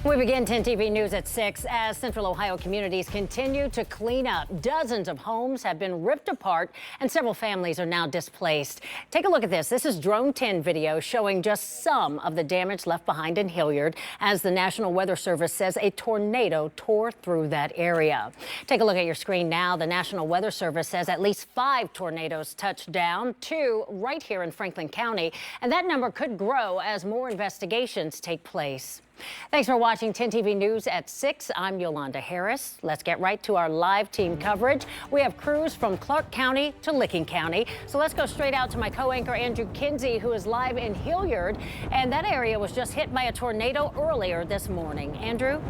We begin 10 TV News at 6 as Central Ohio communities continue to clean up. Dozens of homes have been ripped apart and several families are now displaced. Take a look at this. This is Drone 10 video showing just some of the damage left behind in Hilliard as the National Weather Service says a tornado tore through that area. Take a look at your screen now. The National Weather Service says at least 5 tornadoes touched down, 2 right here in Franklin County, and that number could grow as more investigations take place. Thanks for watching 10 TV News at 6. I'm Yolanda Harris. Let's get right to our live team coverage. We have crews from Clark County to Licking County. So let's go straight out to my co-anchor Andrew Kinsey, who is live in Hilliard. And that area was just hit by a tornado earlier this morning. Andrew?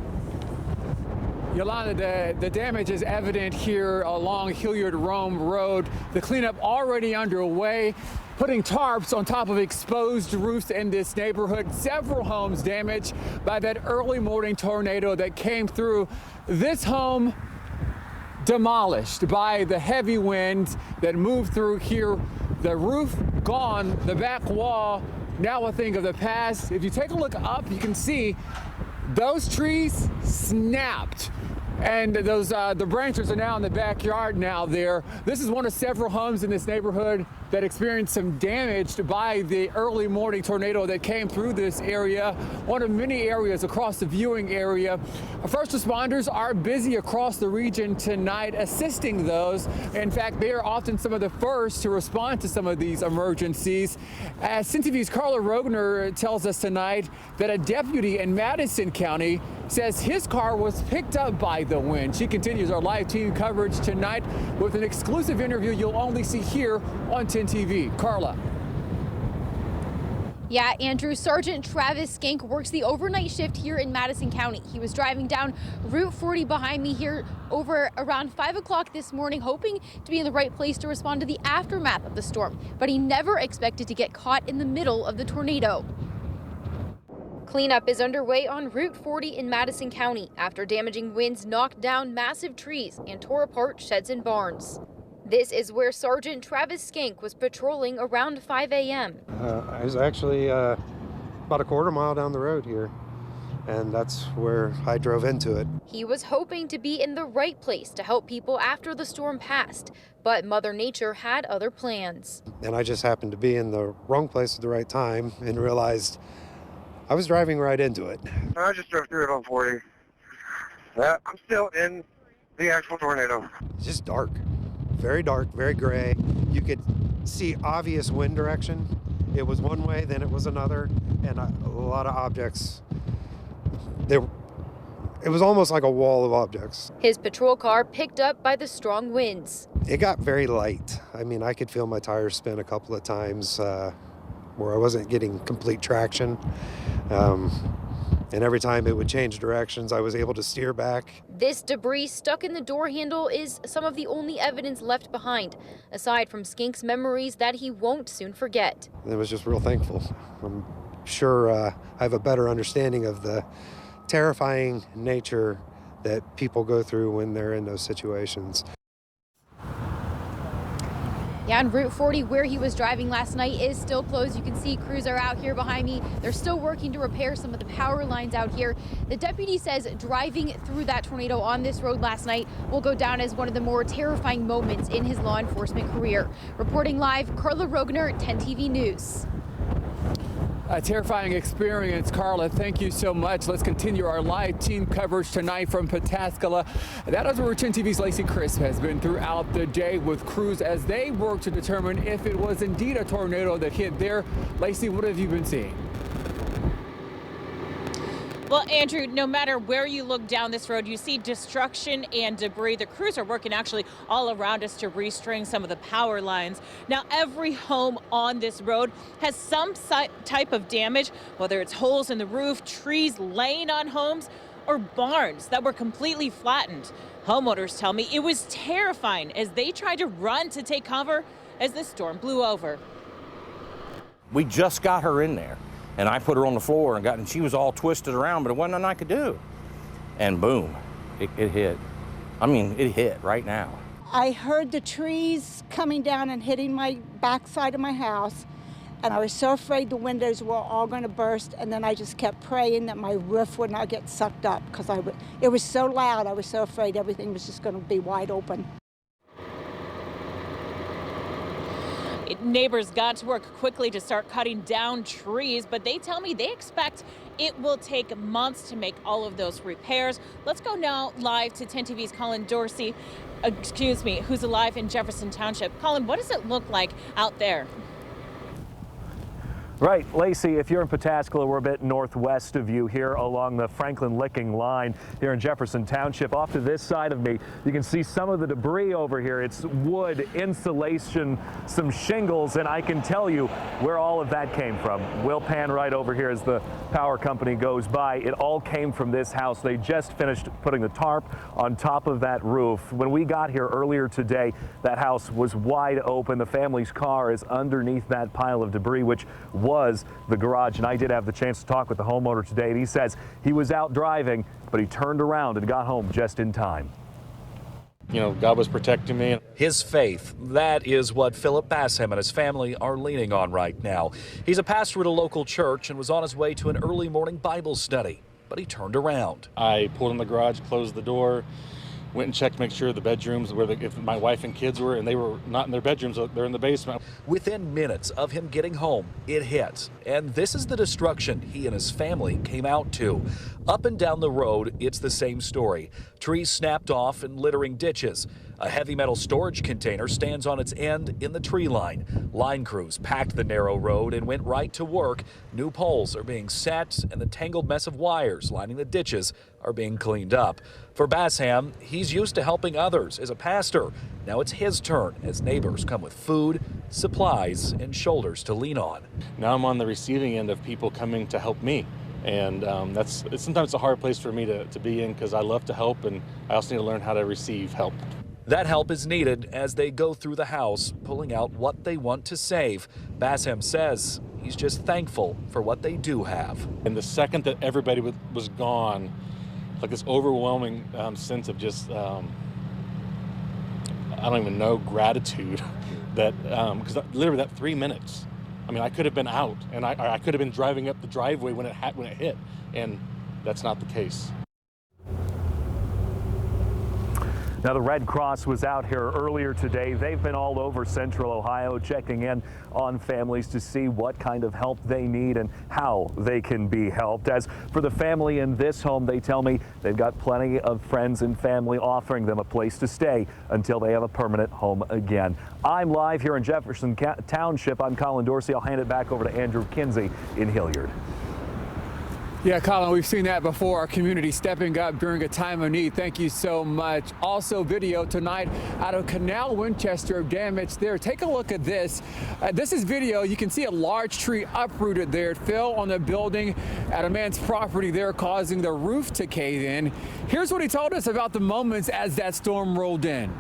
Yolanda, the damage is evident here along Hilliard-Rome Road. The cleanup already underway, putting tarps on top of exposed roofs in this neighborhood. Several homes damaged by that early morning tornado that came through. This home demolished by the heavy winds that moved through here. The roof gone, the back wall now a thing of the past. If you take a look up, you can see those trees snapped. And those the branches are now in the backyard now there. This is one of several homes in this neighborhood that experienced some damage by the early morning tornado that came through this area, one of many areas across the viewing area. First responders are busy across the region tonight assisting those. In fact, they are often some of the first to respond to some of these emergencies. As CTV's Carla Rogner tells us tonight that a deputy in Madison County says his car was picked up by the wind. She continues our live team coverage tonight with an exclusive interview you'll only see here on 10 TV. Carla. Yeah, Andrew, Sergeant Travis Skank works the overnight shift here in Madison County. He was driving down Route 40 behind me here over around 5 o'clock this morning, hoping to be in the right place to respond to the aftermath of the storm. But he never expected to get caught in the middle of the tornado. Cleanup is underway on Route 40 in Madison County after damaging winds knocked down massive trees and tore apart sheds and barns. This is where Sergeant Travis Skank was patrolling around 5 a.m. I was actually about a quarter mile down the road here, and that's where I drove into it. He was hoping to be in the right place to help people after the storm passed, but Mother Nature had other plans. And I just happened to be in the wrong place at the right time and realized I was driving right into it. I just drove through it on 40. I'm still in the actual tornado. It's just dark, very gray. You could see obvious wind direction. It was one way, then it was another, and a lot of objects. It was almost like a wall of objects. His patrol car picked up by the strong winds. It got very light. I mean, I could feel my tires spin a couple of times where I wasn't getting complete traction. And every time it would change directions, I was able to steer back. This debris stuck in the door handle is some of the only evidence left behind, aside from Skank's memories that he won't soon forget. I was just real thankful. I'm sure I have a better understanding of the terrifying nature that people go through when they're in those situations. Yeah, on Route 40, where he was driving last night, is still closed. You can see crews are out here behind me. They're still working to repair some of the power lines out here. The deputy says driving through that tornado on this road last night will go down as one of the more terrifying moments in his law enforcement career. Reporting live, Carla Rogner, 10 TV News. A terrifying experience, Carla. Thank you so much. Let's continue our live team coverage tonight from Pataskala. That is where 10 TV's Lacey Crisp has been throughout the day with crews as they work to determine if it was indeed a tornado that hit there. Lacey, what have you been seeing? Well, Andrew, no matter where you look down this road, you see destruction and debris. The crews are working actually all around us to restring some of the power lines. Now, every home on this road has some type of damage, whether it's holes in the roof, trees laying on homes, or barns that were completely flattened. Homeowners tell me it was terrifying as they tried to run to take cover as the storm blew over. We just got her in there. And I put her on the floor and she was all twisted around, but it wasn't nothing I could do. And boom, it hit. I mean, it hit right now. I heard the trees coming down and hitting my backside of my house. And I was so afraid the windows were all going to burst, and then I just kept praying that my roof would not get sucked up because it was so loud. I was so afraid everything was just going to be wide open. Neighbors got to work quickly to start cutting down trees, but they tell me they expect it will take months to make all of those repairs. Let's go now live to 10 TV's Colin Dorsey, who's alive in Jefferson Township. Colin, what does it look like out there? Right, Lacey, if you're in Pataskala, we're a bit northwest of you here along the Franklin-Licking line here in Jefferson Township. Off to this side of me, you can see some of the debris over here. It's wood, insulation, some shingles, and I can tell you where all of that came from. We'll pan right over here as the power company goes by. It all came from this house. They just finished putting the tarp on top of that roof. When we got here earlier today, that house was wide open. The family's car is underneath that pile of debris, which was the garage, and I did have the chance to talk with the homeowner today, and he says he was out driving, but he turned around and got home just in time. You know, God was protecting me. His faith, that is what Philip Bassham and his family are leaning on right now. He's a pastor at a local church and was on his way to an early morning Bible study, but he turned around. I pulled in the garage, closed the door, went and checked to make sure the bedrooms where if my wife and kids were, and they were not in their bedrooms, they're in the basement. Within minutes of him getting home, it hit. And this is the destruction he and his family came out to. Up and down the road, it's the same story. Trees snapped off and littering ditches. A heavy metal storage container stands on its end in the tree line. Line crews packed the narrow road and went right to work. New poles are being set, and the tangled mess of wires lining the ditches are being cleaned up. For Bassham, he's used to helping others as a pastor. Now it's his turn as neighbors come with food, supplies, and shoulders to lean on. Now I'm on the receiving end of people coming to help me. And sometimes it's a hard place for me to be in because I love to help, and I also need to learn how to receive help. That help is needed as they go through the house, pulling out what they want to save. Bassham says he's just thankful for what they do have. And the second that everybody was gone, like this overwhelming sense of just, I don't even know, gratitude that, because literally that 3 minutes, I mean, I could have been out and I could have been driving up the driveway when it hit, and that's not the case. Now, the Red Cross was out here earlier today. They've been all over Central Ohio checking in on families to see what kind of help they need and how they can be helped. As for the family in this home, they tell me they've got plenty of friends and family offering them a place to stay until they have a permanent home again. I'm live here in Jefferson Township. I'm Colin Dorsey. I'll hand it back over to Andrew Kinsey in Hilliard. Yeah, Colin, we've seen that before. Our community stepping up during a time of need. Thank you so much. Also, video tonight out of Canal Winchester of damage there. Take a look at this. This is video. You can see a large tree uprooted there. It fell on the building at a man's property there, causing the roof to cave in. Here's what he told us about the moments as that storm rolled in.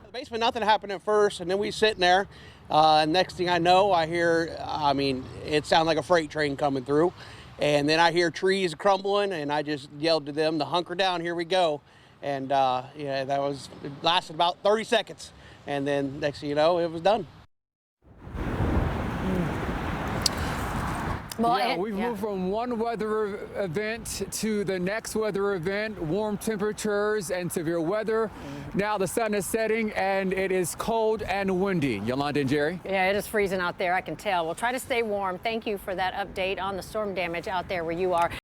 The basement, nothing happened at first, and then we sitting there. Next thing I know, I hear, it sounded like a freight train coming through. And then I hear trees crumbling, and I just yelled to them to hunker down, here we go. And it lasted about 30 seconds. And then next thing you know, it was done. Well, we've moved from one weather event to the next weather event, warm temperatures and severe weather. Now the sun is setting and it is cold and windy. Yolanda and Jerry? Yeah, it is freezing out there, I can tell. We'll try to stay warm. Thank you for that update on the storm damage out there where you are.